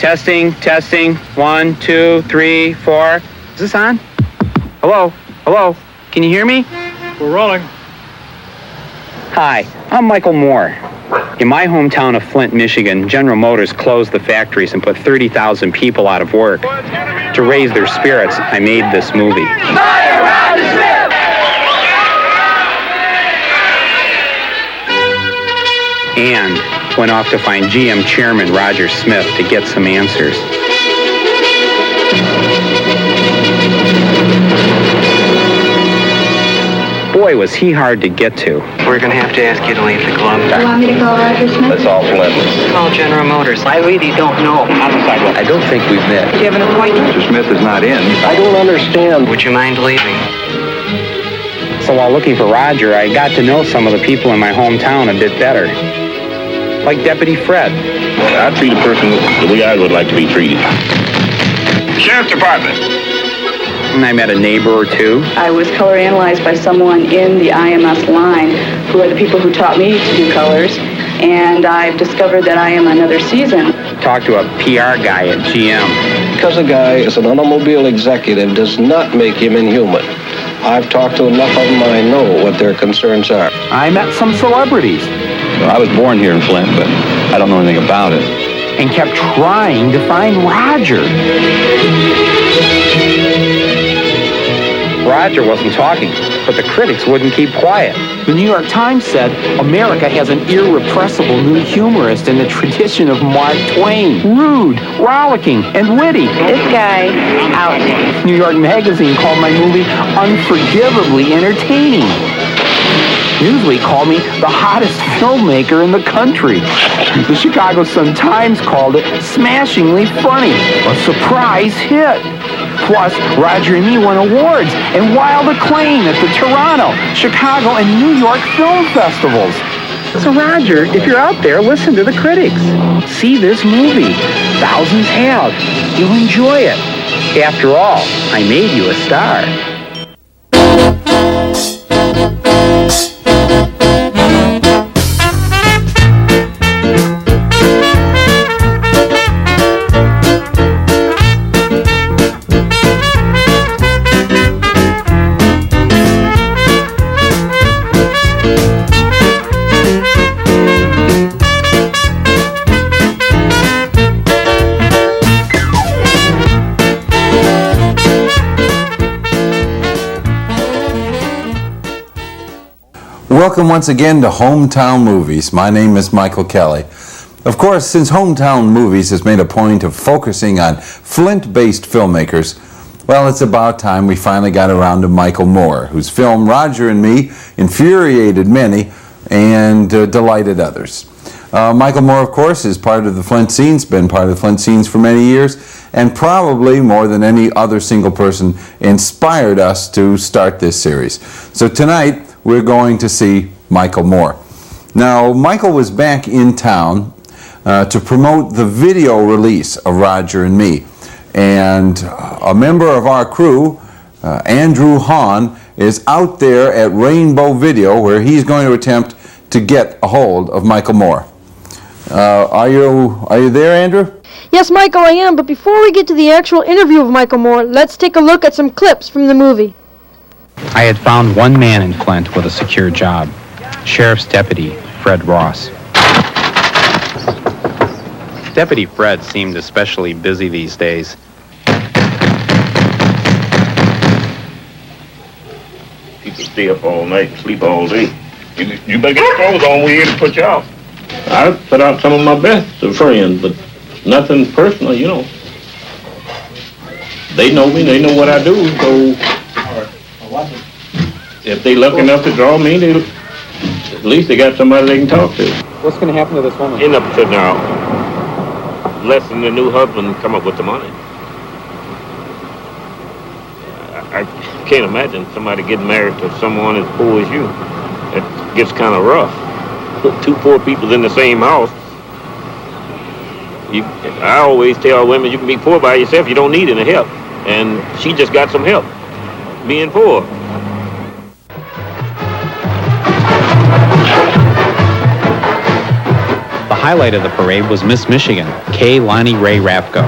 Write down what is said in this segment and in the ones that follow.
Testing, testing. 1, 2, 3, 4. Is this on? Hello? Hello? Can you hear me? We're rolling. Hi, I'm Michael Moore. In my hometown of Flint, Michigan, General Motors closed the factories and put 30,000 people out of work. To raise their spirits, I made this movie. Fire Roger Smith! And went off to find GM Chairman Roger Smith to get some answers. Boy, was he hard to get to. We're going to have to ask you to leave the club. You want me to call Roger Smith? Let's all Flint. Call General Motors. I really don't know. On the sidewalk. I don't think we've met. Do you have an appointment? Mr. Smith is not in. I don't understand. Would you mind leaving? So while looking for Roger, I got to know some of the people in my hometown a bit better. Like Deputy Fred. I treat a person the way I would like to be treated. Sheriff's Department. And I met a neighbor or two. I was color analyzed by someone in the IMS line, who are the people who taught me to do colors, and I've discovered that I am another season. Talked to a PR guy at GM. Because a guy is an automobile executive does not make him inhuman. I've talked to enough of them, I know what their concerns are. I met some celebrities. I was born here in Flint, but I don't know anything about it. And kept trying to find Roger. Roger wasn't talking, but the critics wouldn't keep quiet. The New York Times said America has an irrepressible new humorist in the tradition of Mark Twain. Rude, rollicking, and witty. This guy, out. New York Magazine called my movie unforgivably entertaining. Newsweek called me the hottest filmmaker in the country. The Chicago Sun-Times called it smashingly funny, a surprise hit. Plus, Roger and me won awards and wild acclaim at the Toronto, Chicago, and New York film festivals. So Roger, if you're out there, listen to the critics. See this movie. Thousands have. You'll enjoy it. After all, I made you a star. Welcome once again to Hometown Movies. My name is Michael Kelly. Of course, since Hometown Movies has made a point of focusing on Flint-based filmmakers, well, it's about time we finally got around to Michael Moore, whose film Roger and Me infuriated many and delighted others. Michael Moore, of course, is part of the Flint scenes, been part of the Flint scenes for many years, and probably more than any other single person inspired us to start this series. So tonight, we're going to see Michael Moore. Now, Michael was back in town to promote the video release of Roger and Me. And a member of our crew, Andrew Hahn, is out there at Rainbow Video, where he's going to attempt to get a hold of Michael Moore. Are you there, Andrew? Yes, Michael, I am, but before we get to the actual interview of Michael Moore, let's take a look at some clips from the movie. I had found one man in Flint with a secure job, Sheriff's Deputy Fred Ross. Deputy Fred seemed especially busy these days. People stay up all night and sleep all day. You better get your clothes on. We're here to put you out. I put out some of my best of friends, but nothing personal, you know. They know me. They know what I do, so if they lucky enough to draw me, at least they got somebody they can talk to. What's going to happen to this woman? End up sitting out, letting the new husband come up with the money. I can't imagine somebody getting married to someone as poor as you. It gets kind of rough. Two poor people in the same house. I always tell women you can be poor by yourself. You don't need any help. And she just got some help being poor. The highlight of the parade was Miss Michigan, Kay Lonnie Ray Rapko.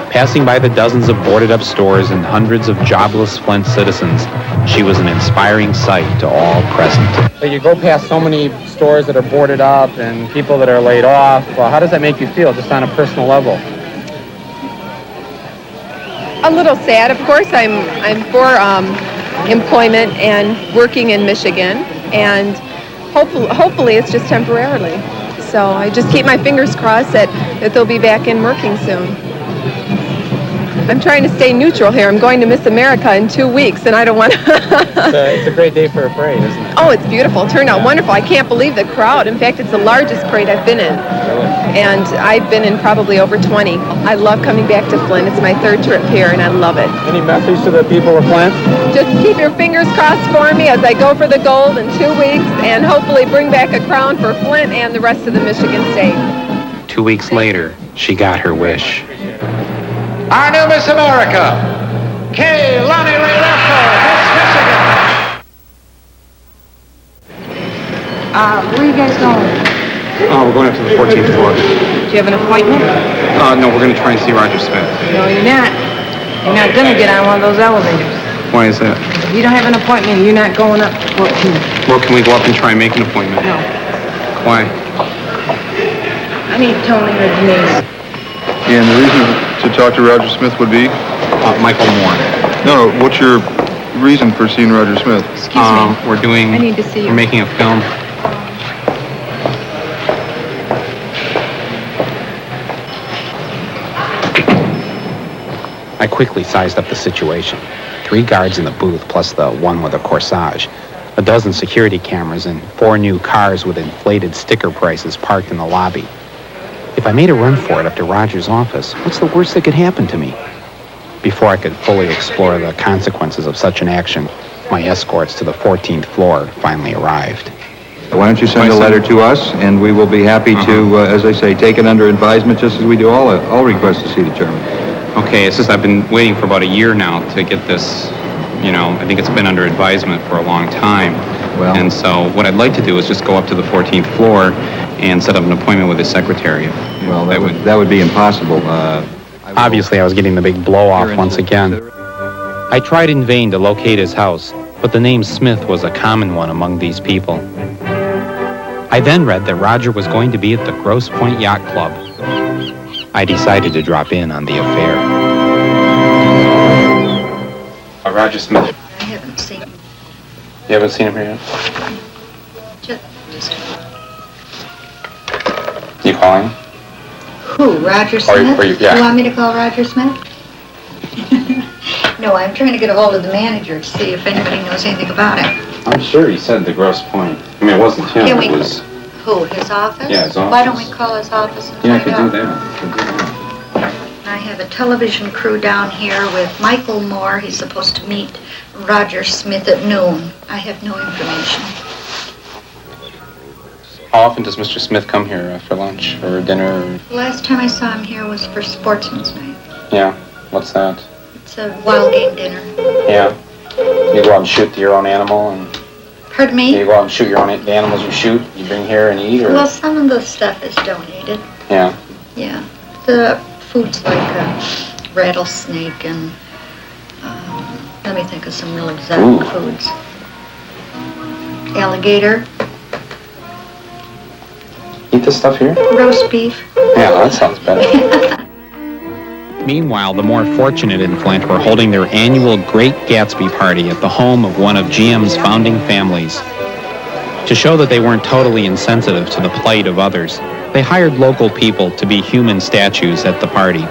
Passing by the dozens of boarded-up stores and hundreds of jobless Flint citizens, she was an inspiring sight to all present. But you go past so many stores that are boarded up and people that are laid off. Well, how does that make you feel, just on a personal level? A little sad, of course. I'm for employment and working in Michigan, and hopefully it's just temporarily. So I just keep my fingers crossed that they'll be back in working soon. I'm trying to stay neutral here. I'm going to Miss America in 2 weeks, and I don't want to... It's a great day for a parade, isn't it? Oh, it's beautiful. It turned out wonderful. I can't believe the crowd. In fact, it's the largest parade I've been in. Really? And I've been in probably over 20. I love coming back to Flint. It's my third trip here, and I love it. Any message to the people of Flint? Just keep your fingers crossed for me as I go for the gold in 2 weeks, and hopefully bring back a crown for Flint and the rest of the Michigan state. 2 weeks later, she got her wish. Our new Miss America, Kay Lonnie Ray Rapko, Miss Michigan. Where are you guys going? Oh, we're going up to the 14th floor. Do you have an appointment? No, we're going to try and see Roger Smith. No, you're not. You're not going to get on one of those elevators. Why is that? If you don't have an appointment, you're not going up to 14. Well, can we go up and try and make an appointment? No. Why? I need Tony or Denise. And the reason to talk to Roger Smith would be? Michael Moore. No, what's your reason for seeing Roger Smith? Excuse me. We're doing... I need to see you. We're making a film. I quickly sized up the situation. 3 guards in the booth, plus the one with a corsage. A dozen security cameras and 4 new cars with inflated sticker prices parked in the lobby. If I made a run for it up to Roger's office, what's the worst that could happen to me? Before I could fully explore the consequences of such an action, my escorts to the 14th floor finally arrived. Why don't you send a letter to us, and we will be happy to, as I say, take it under advisement, just as we do all requests to see the chairman. Okay, it's just I've been waiting for about a year now to get this, I think it's been under advisement for a long time. Well, and so what I'd like to do is just go up to the 14th floor and set up an appointment with his secretary. Well, that would be impossible. Obviously, I was getting the big blow-off once again. I tried in vain to locate his house, but the name Smith was a common one among these people. I then read that Roger was going to be at the Grosse Pointe Yacht Club. I decided to drop in on the affair. Roger Smith. I haven't seen him. You haven't seen him here yet? Just You calling? who? Roger Smith? Yeah. You want me to call Roger Smith? No, I'm trying to get a hold of the manager to see if anybody knows anything about him. I'm sure he said the Grosse Pointe. I mean, it wasn't him. Can we? It was... Who? His office? Yeah, his office. Why don't we call his office and Yeah, I find could out? do that. I have a television crew down here with Michael Moore. He's supposed to meet Roger Smith at noon. I have no information. How often does Mr. Smith come here for lunch or dinner? The last time I saw him here was for Sportsman's Night. Yeah, what's that? It's a wild game dinner. Yeah. You go out and shoot your own animal and... Pardon me? You go out and shoot the animals you shoot, you bring here and eat, or... Well, some of the stuff is donated. Yeah. Yeah. The food's like rattlesnake and, let me think of some real exotic foods. Alligator. Eat this stuff here? Roast beef. Yeah, that sounds better. Meanwhile, the more fortunate in Flint were holding their annual Great Gatsby party at the home of one of GM's founding families. To show that they weren't totally insensitive to the plight of others, they hired local people to be human statues at the party.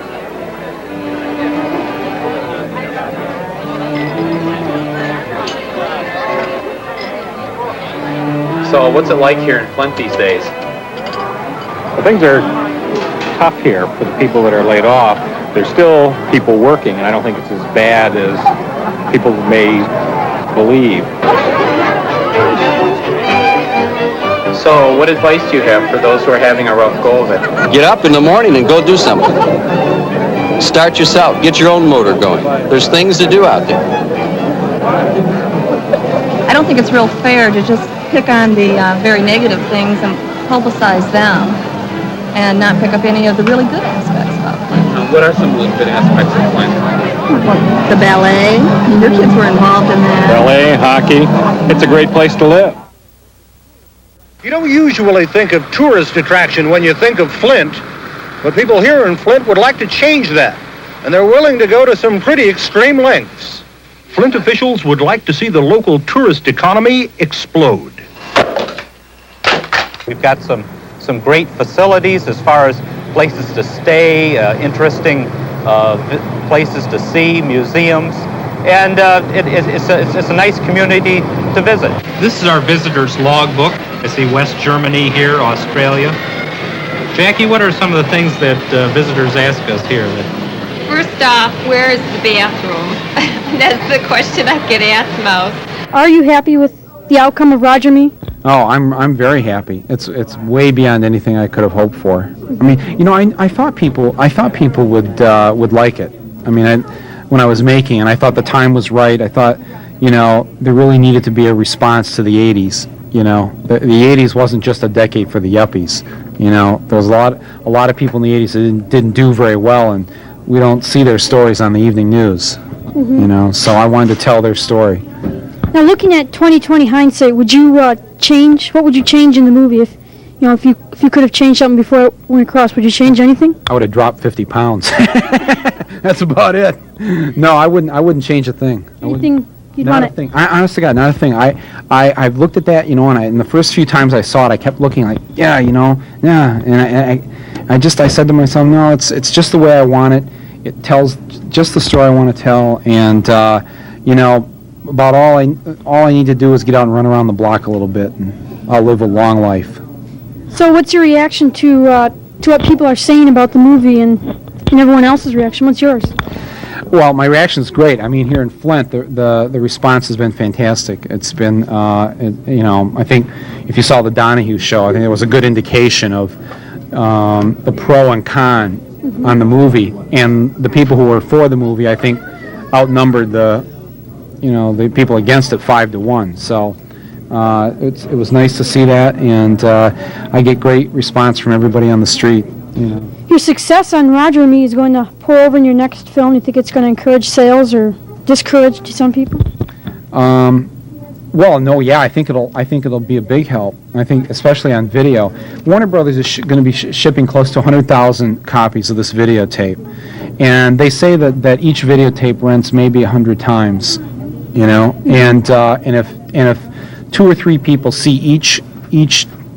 So, what's it like here in Flint these days? Well, things are tough here for the people that are laid off. There's still people working, and I don't think it's as bad as people may believe. So, what advice do you have for those who are having a rough go of it? Get up in the morning and go do something. Start yourself. Get your own motor going. There's things to do out there. I don't think it's real fair to just pick on the very negative things and publicize them. and not pick up any of the really good aspects about Flint. What are some of the good aspects of Flint? The ballet. Your kids were involved in that. Ballet, hockey. It's a great place to live. You don't usually think of tourist attraction when you think of Flint, but people here in Flint would like to change that, and they're willing to go to some pretty extreme lengths. Flint officials would like to see the local tourist economy explode. We've got some great facilities as far as places to stay, interesting places to see, museums, and it's a nice community to visit. This is our visitor's logbook. I see West Germany here, Australia. Jackie, what are some of the things that visitors ask us here? First off, where is the bathroom? That's the question I get asked most. Are you happy with the outcome of Roger Me? Oh, I'm very happy. It's way beyond anything I could have hoped for. I mean, you know, I thought people would like it. I mean, when I was making it, I thought the time was right. I thought, you know, there really needed to be a response to the 80s. You know, the 80s wasn't just a decade for the yuppies. You know, there was a lot of people in the 80s that didn't do very well, and we don't see their stories on the evening news. Mm-hmm. You know, so I wanted to tell their story. Now, looking at 20/20 hindsight, would you change? What would you change in the movie if you could have changed something before it went across? Would you change anything? I would have dropped 50 pounds. That's about it. No, I wouldn't change a thing. Anything you'd Not want a thing. Honest to God, not a thing. I've looked at that, you know, and the first few times I saw it, I kept looking like, yeah, you know, yeah, and I said to myself, no, it's just the way I want it. It tells just the story I want to tell, and you know, about all I need to do is get out and run around the block a little bit, and I'll live a long life. So, what's your reaction to what people are saying about the movie and everyone else's reaction? What's yours? Well, my reaction's great. I mean, here in Flint, the response has been fantastic. It's been, you know, I think if you saw the Donahue show, I think it was a good indication of the pro and con on the movie, and the people who were for the movie, I think, outnumbered the people against it 5-1. So it was nice to see that, and I get great response from everybody on the street. You know. Your success on Roger and Me is going to pour over in your next film. You think it's going to encourage sales or discourage to some people? Well, no, yeah, I think it'll be a big help. I think especially on video. Warner Brothers is going to be shipping close to 100,000 copies of this videotape, and they say that each videotape rents maybe 100 times. You know, and if 2 or 3 people see each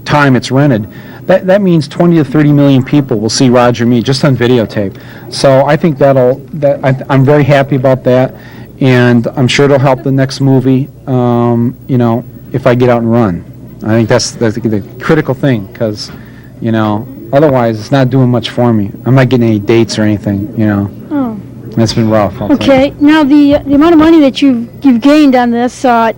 time it's rented, that means 20 to 30 million people will see Roger Me just on videotape. So I think I'm very happy about that, and I'm sure it'll help the next movie. You know, if I get out and run, I think that's the critical thing, because, you know, otherwise it's not doing much for me. I'm not getting any dates or anything. You know. Oh. That's been rough. Okay. Now the amount of money that you've gained on this. Yeah.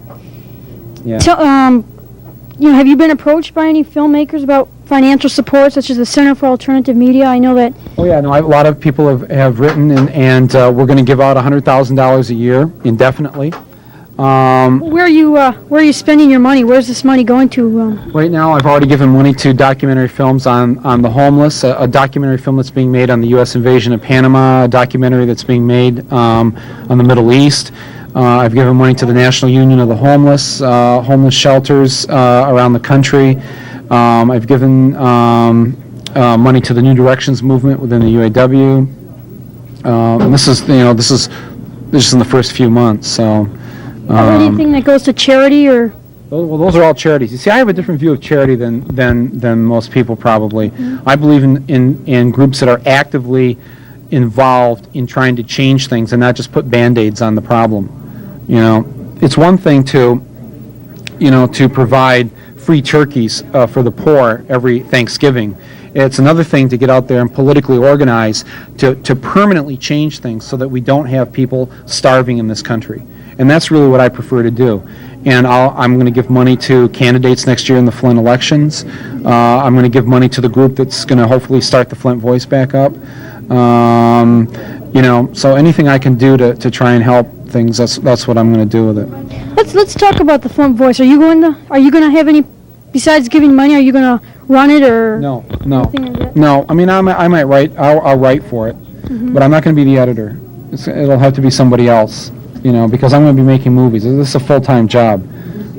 Have you been approached by any filmmakers about financial support, such as the Center for Alternative Media? I know that. Oh yeah, no. A lot of people have written, and we're going to give out $100,000 a year indefinitely. Where are you spending your money? Where's this money going to? Right now, I've already given money to documentary films on the homeless, a documentary film that's being made on the U.S. invasion of Panama, a documentary that's being made on the Middle East. I've given money to the National Union of the Homeless, homeless shelters around the country. I've given money to the New Directions movement within the UAW. And this is in the first few months, so. Anything that goes to charity or? Well, those are all charities. You see, I have a different view of charity than most people probably. Mm-hmm. I believe in groups that are actively involved in trying to change things and not just put Band-Aids on the problem. You know, it's one thing to provide free turkeys for the poor every Thanksgiving. It's another thing to get out there and politically organize to permanently change things so that we don't have people starving in this country. And that's really what I prefer to do. And I'm going to give money to candidates next year in the Flint elections. I'm going to give money to the group that's going to hopefully start the Flint Voice back up. So anything I can do to try and help things, that's what I'm going to do with it. Let's talk about the Flint Voice. Are you going to have any, besides giving money, are you going to run it or No. anything like that? No, I mean, I might write, I'll write for it, but I'm not going to be the editor. It'll have to be somebody else, because I'm going to be making movies. This is a full-time job.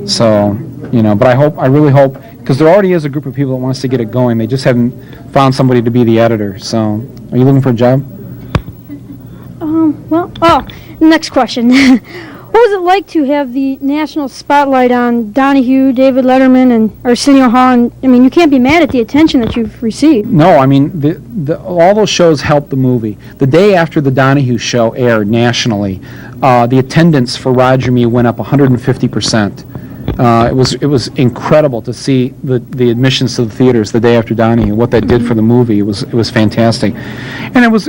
So, but I really hope, because there already is a group of people that wants to get it going. They just haven't found somebody to be the editor. So, are you looking for a job? Next question. What was it like to have the national spotlight on Donahue, David Letterman, and Arsenio Hall? And, I mean, you can't be mad at the attention that you've received. No, I mean, all those shows helped the movie. The day after the Donahue show aired nationally, the attendance for Roger Me went up 150%. It was incredible to see the admissions to the theaters the day after Donahue. What that did for the movie, it was fantastic, and it was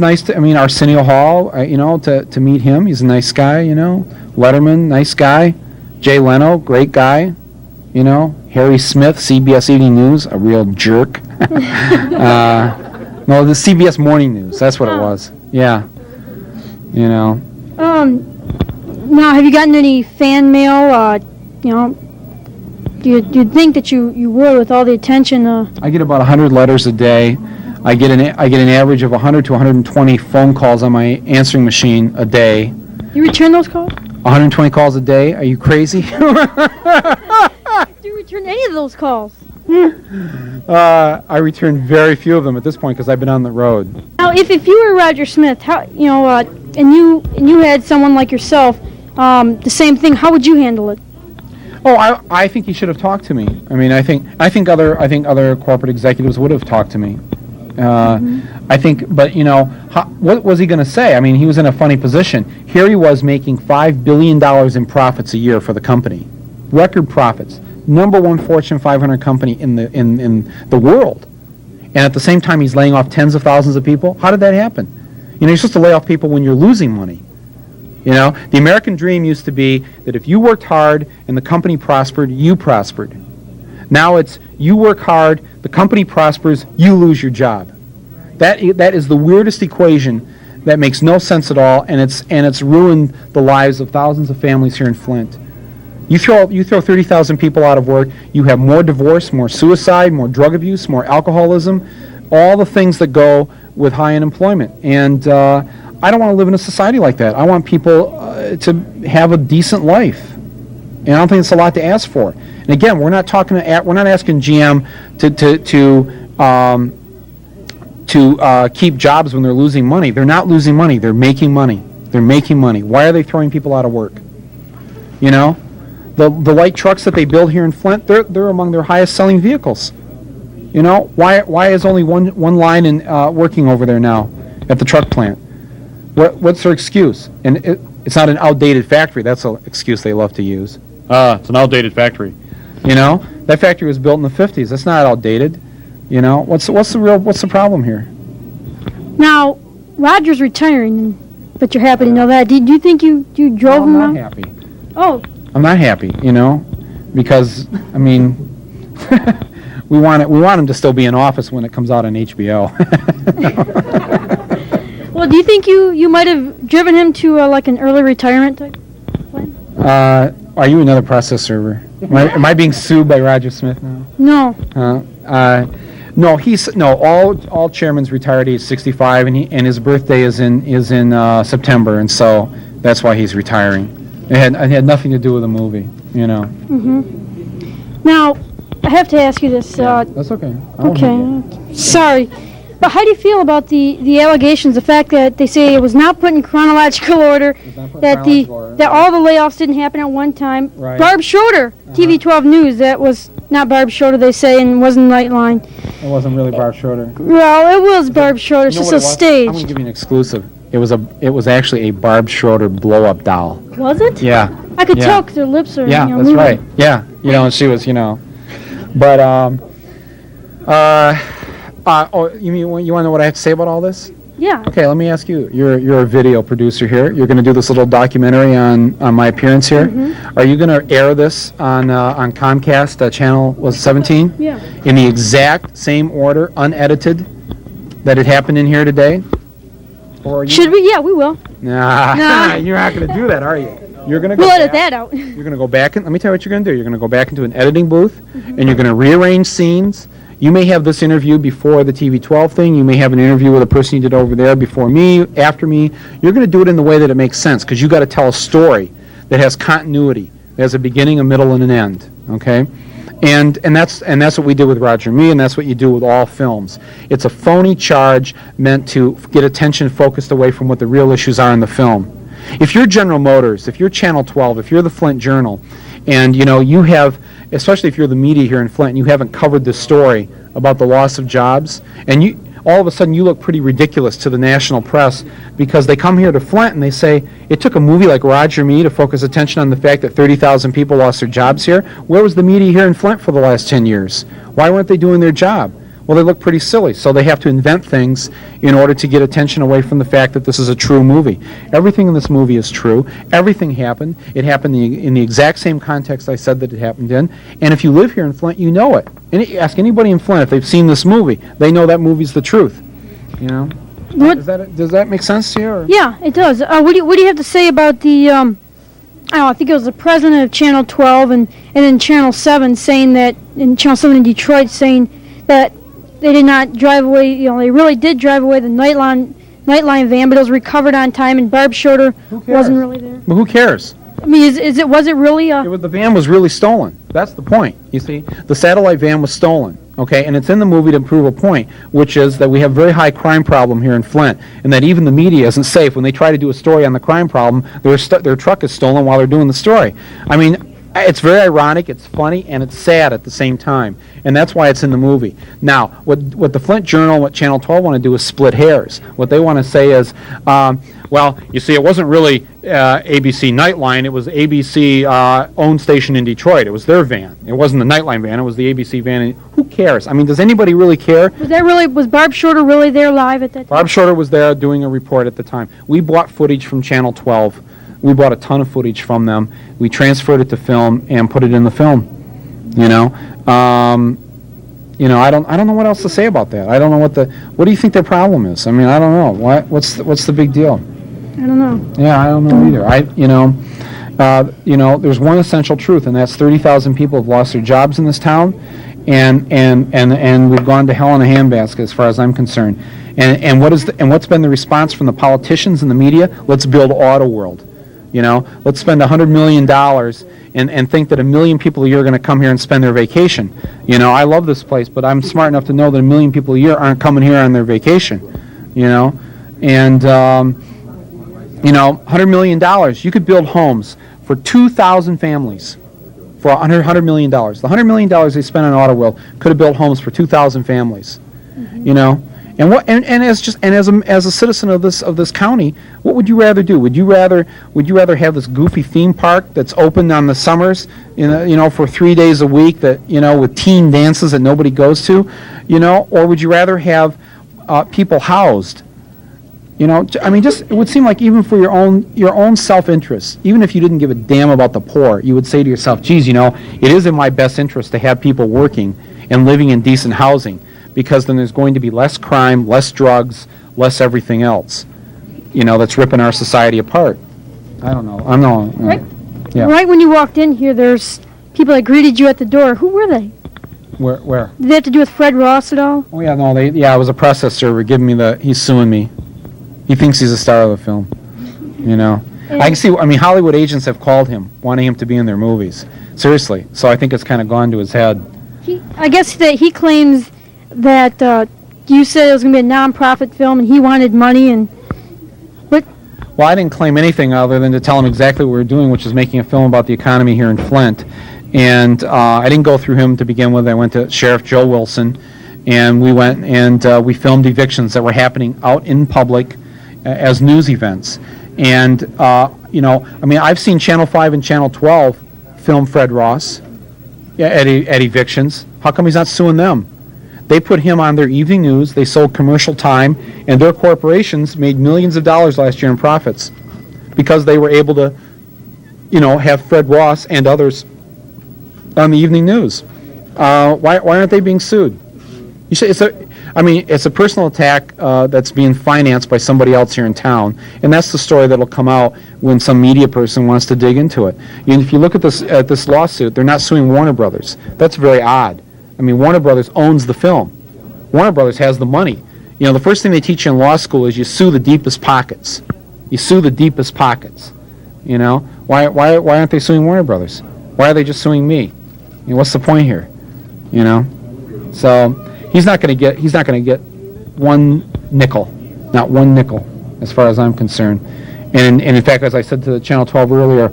nice to Arsenio Hall, to meet him. He's a nice guy, Letterman, nice guy. Jay Leno, great guy, Harry Smith, CBS Evening News, a real jerk. No, the CBS Morning News, that's what it was. Yeah, Now, have you gotten any fan mail? Do you think that you would with all the attention? I get about 100 letters a day. I get an average of 100 to 120 phone calls on my answering machine a day. You return those calls? 120 calls a day? Are you crazy? Do you return any of those calls? I return very few of them at this point because I've been on the road. Now, if you were Roger Smith, how and you had someone like yourself, the same thing, how would you handle it? Oh, I think he should have talked to me. I mean, I think other corporate executives would have talked to me. I think, but what was he going to say? I mean, he was in a funny position. Here he was making $5 billion in profits a year for the company, record profits, #1 Fortune 500 company in the world, and at the same time he's laying off tens of thousands of people. How did that happen? You're supposed to lay off people when you're losing money. The American dream used to be that if you worked hard and the company prospered, you prospered. Now it's you work hard, the company prospers, you lose your job. That is the weirdest equation that makes no sense at all, and it's ruined the lives of thousands of families here in Flint. You throw 30,000 people out of work, you have more divorce, more suicide, more drug abuse, more alcoholism, all the things that go with high unemployment. And I don't want to live in a society like that. I want people to have a decent life, and I don't think it's a lot to ask for. And again, we're not asking GM to keep jobs when they're losing money. They're not losing money. They're making money. They're making money. Why are they throwing people out of work? The light trucks that they build here in Flint, they're among their highest selling vehicles. Why is only one line working over there now at the truck plant? What's their excuse? And it's not an outdated factory. That's an excuse they love to use. It's an outdated factory. That factory was built in the 50s. That's not outdated. What's the problem here? Now, Roger's retiring, but you're happy to know that. Do you think you drove him? I'm not happy. Oh. I'm not happy. Because I mean, we want him to still be in office when it comes out on HBO. Well, do you think you might have driven him to like an early retirement type plan? Are you another process server? Am I being sued by Roger Smith now? No. No. All chairmen's retired at age 65, and his birthday is in September, and so that's why he's retiring. It had nothing to do with the movie, Mm-hmm. Now, I have to ask you this. That's okay. Okay. Sorry. But how do you feel about the allegations, the fact that they say it was not put in chronological order, that all the layoffs didn't happen at one time? Right. Barb Schroeder, TV 12 News, that was not Barb Schroeder, they say, and wasn't Nightline. It wasn't really Barb Schroeder. Well, it was Barb Schroeder. It's just a stage. I'm going to give you an exclusive. It was actually a Barb Schroeder blow-up doll. Was it? Yeah. I could tell because their lips are. Yeah, that's moving. right. Yeah, and she was, but you want to know what I have to say about all this? Yeah. Okay, let me ask you. You're a video producer here. You're going to do this little documentary on my appearance here. Mm-hmm. Are you going to air this on Comcast channel 17? Yeah. In the exact same order, unedited, that it happened in here today? Or Should we? Yeah, we will. Nah. You're not going to do that, are you? You're going to go We'll back, edit that out. You're going to go back and let me tell you what you're going to do. You're going to go back into an editing booth and you're going to rearrange scenes. You may have this interview before the TV12 thing. You may have an interview with a person you did over there before me, after me. You're going to do it in the way that it makes sense because you got to tell a story that has continuity, that has a beginning, a middle, and an end. Okay, and that's what we did with Roger and Me, and that's what you do with all films. It's a phony charge meant to get attention focused away from what the real issues are in the film. If you're General Motors, if you're Channel 12, if you're the Flint Journal, and you have, especially if you're the media here in Flint, and you haven't covered the story about the loss of jobs, and all of a sudden you look pretty ridiculous to the national press because they come here to Flint and they say, it took a movie like Roger Me to focus attention on the fact that 30,000 people lost their jobs here. Where was the media here in Flint for the last 10 years? Why weren't they doing their job? Well, they look pretty silly, so they have to invent things in order to get attention away from the fact that this is a true movie. Everything in this movie is true. Everything happened. It happened in the exact same context I said that it happened in. And if you live here in Flint, you know it. And ask anybody in Flint if they've seen this movie. They know that movie's the truth. Does that make sense to you? Or? Yeah, it does. What do you have to say about the? I think it was the president of Channel 12 and then Channel 7 saying that in Channel 7 in Detroit saying that they did not drive away. They really did drive away the Nightline van, but it was recovered on time, and Barb Schroeder wasn't really there. Well, who cares? I mean, was it really? The van was really stolen. That's the point. You see, the satellite van was stolen. Okay, and it's in the movie to prove a point, which is that we have a very high crime problem here in Flint, and that even the media isn't safe when they try to do a story on the crime problem. Their truck is stolen while they're doing the story. I mean, it's very ironic, it's funny, and it's sad at the same time, and that's why it's in the movie. Now, what the Flint Journal, what Channel 12 want to do is split hairs. What they want to say is, well, you see, it wasn't really ABC Nightline, it was ABC owned station in Detroit. It was their van. It wasn't the Nightline van, it was the ABC van. Who cares? I mean, does anybody really care? Was Barb Schroeder really there live at that time? Barb Schroeder was there doing a report at the time. We bought footage from Channel 12. We bought a ton of footage from them. We transferred it to film and put it in the film. I don't know what else to say about that. I don't know what do you think their problem is? I mean, I don't know. What's the big deal? I don't know. Yeah, I don't know either. There's one essential truth, and that's 30,000 people have lost their jobs in this town, and we've gone to hell in a handbasket as far as I'm concerned. And what's been the response from the politicians and the media? Let's build Auto World. Let's spend $100 million and think that 1 million people a year are going to come here and spend their vacation. I love this place, but I'm smart enough to know that 1 million people a year aren't coming here on their vacation. And $100 million, you could build homes for 2,000 families for $100 million. The $100 million they spent on Auto World could have built homes for 2,000 families. And as a citizen of this county, what would you rather do? Would you rather have this goofy theme park that's open on the summers, for 3 days a week with teen dances that nobody goes to, or would you rather have people housed? It would seem like even for your own self-interest, even if you didn't give a damn about the poor, you would say to yourself, geez, it is in my best interest to have people working and living in decent housing. Because then there's going to be less crime, less drugs, less everything else, that's ripping our society apart. I don't know. Right. Yeah. Right when you walked in here, there's people that greeted you at the door. Who were they? Where? Did they have to do with Fred Ross at all? Oh yeah, no, it was a process server giving me he's suing me. He thinks he's a star of the film. I can see. I mean, Hollywood agents have called him, wanting him to be in their movies. Seriously. So I think it's kind of gone to his head. I guess that he claims that you said it was going to be a non-profit film and he wanted money Well, I didn't claim anything other than to tell him exactly what we were doing, which is making a film about the economy here in Flint. And I didn't go through him to begin with. I went to Sheriff Joe Wilson, and we went and we filmed evictions that were happening out in public as news events. And, I've seen Channel 5 and Channel 12 film Fred Ross at evictions. How come he's not suing them? They put him on their evening news, they sold commercial time, and their corporations made millions of dollars last year in profits because they were able to, have Fred Ross and others on the evening news. Why aren't they being sued? You say I mean, it's a personal attack that's being financed by somebody else here in town, and that's the story that'll come out when some media person wants to dig into it. And if you look at this lawsuit, they're not suing Warner Brothers. That's very odd. I mean, Warner Brothers owns the film. Warner Brothers has the money. You know, the first thing they teach you in law school is you sue the deepest pockets. You sue the deepest pockets. You know, why aren't they suing Warner Brothers? Why are they just suing me? You know, what's the point here? You know, so he's not going to get one nickel, not one nickel, as far as I'm concerned. And in fact, as I said to Channel 12 earlier,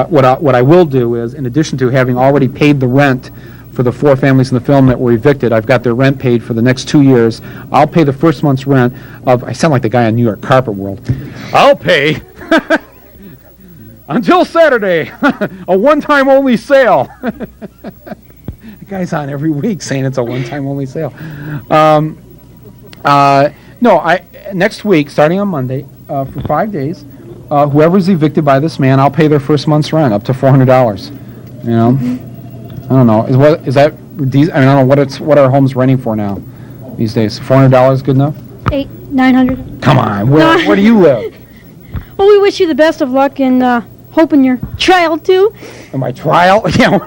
what I will do is, in addition to having already paid the rent for the 4 families in the film that were evicted, I've got their rent paid for the next 2 years. I'll pay the first month's rent of, I sound like the guy on New York Carpet World. I'll pay until Saturday, a one-time only sale. The guy's on every week saying it's a one-time only sale. Next week, starting on Monday, for 5 days, whoever's evicted by this man, I'll pay their first month's rent, up to $400. You know, I don't know. Is that? I mean, I don't know what our home's renting for now these days. $400 good enough? $900. Come on, where do you live? Well, we wish you the best of luck and hoping your trial too. And my trial? Yeah.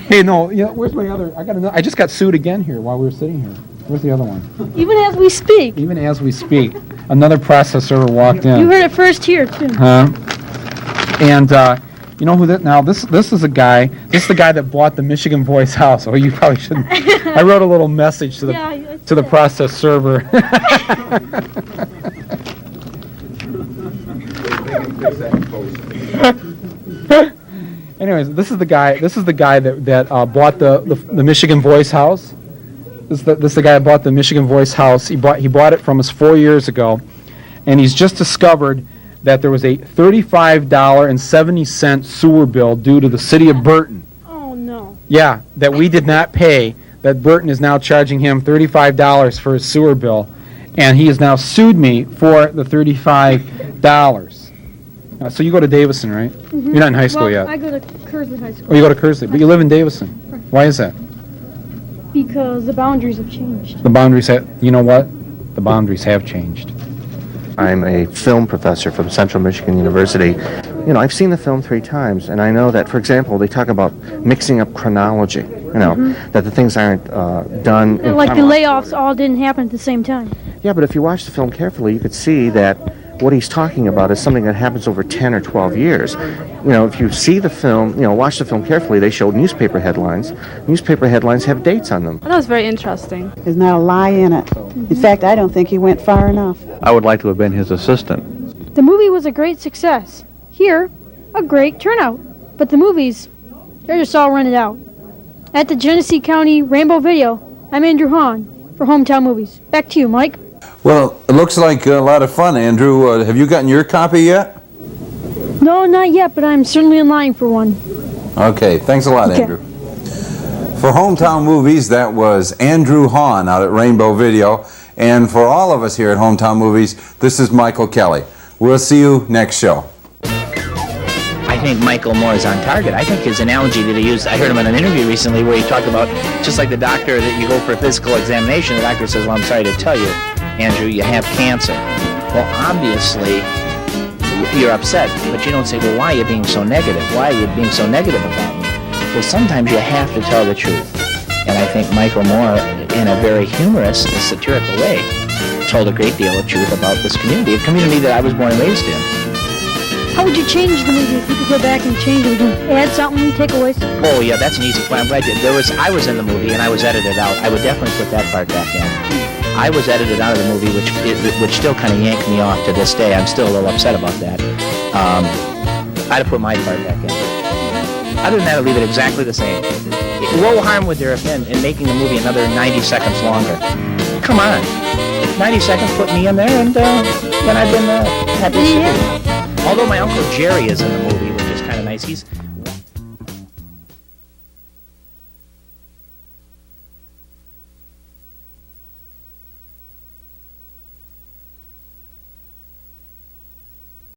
Hey, no, you know, where's my other? I just got sued again here while we were sitting here. Where's the other one? Even as we speak. Even as we speak, another process server walked in. You heard it first here too. And you know who that? Now this is a guy. This is the guy that bought the Michigan Voice house. Oh, you probably shouldn't. I wrote a little message to the process server. Anyways, this is the guy. This is the guy that bought the Michigan Voice house. This is the guy that bought the Michigan Voice house. He bought it from us 4 years ago, and he's just discovered that there was a $35.70 sewer bill due to the city of Burton. Oh no. Yeah, that we did not pay. That Burton is now charging him $35 for his sewer bill, and he has now sued me for the $35. So you go to Davison, right? Mm-hmm. You're not in high school yet. I go to Kersley High School. Oh, you go to Kersley, but you live in Davison. Why is that? Because the boundaries have changed. The boundaries have, you know what? The boundaries have changed. I'm a film professor from Central Michigan University. You know, I've seen the film 3 times, and I know that, for example, they talk about mixing up chronology, you know, that the things aren't done in like the layoffs all didn't happen at the same time. Yeah, but if you watch the film carefully, you could see that what he's talking about is something that happens over 10 or 12 years. You know, if you see the film, you know, watch the film carefully, they showed newspaper headlines. Newspaper headlines have dates on them. Well, that was very interesting. There's not a lie in it. In fact, I don't think he went far enough. I would like to have been his assistant. The movie was a great success. Here, a great turnout. But the movies, they're just all rented out. At the Genesee County Rainbow Video, I'm Andrew Hahn for Hometown Movies. Back to you, Mike. Well, it looks like a lot of fun, Andrew. Have you gotten your copy yet? No, not yet, but I'm certainly in line for one. Okay, thanks a lot, Andrew. For Hometown Movies, that was Andrew Hahn out at Rainbow Video. And for all of us here at Hometown Movies, this is Michael Kelly. We'll see you next show. I think Michael Moore is on target. I think his analogy that he used, I heard him in an interview recently where he talked about, just like the doctor that you go for a physical examination, the doctor says, well, I'm sorry to tell you, Andrew, you have cancer. Well, obviously, you're upset, but you don't say, well, why are you being so negative? Why are you being so negative about me? Well, sometimes you have to tell the truth. And I think Michael Moore, in a very humorous and satirical way, told a great deal of truth about this community, a community that I was born and raised in. How would you change the movie if you could go back and change it? Would you add something, take away something? Oh, yeah, that's an easy plan. What I did, I was in the movie and I was edited out. I would definitely put that part back in. I was edited out of the movie, which still kind of yanked me off to this day. I'm still a little upset about that. I'd have put my part back in. Other than that, I'd leave it exactly the same. What harm would there have been in making the movie another 90 seconds longer? Come on. 90 seconds, put me in there, and then I've been happy. Yeah. Although my Uncle Jerry is in the movie, which is kind of nice. He's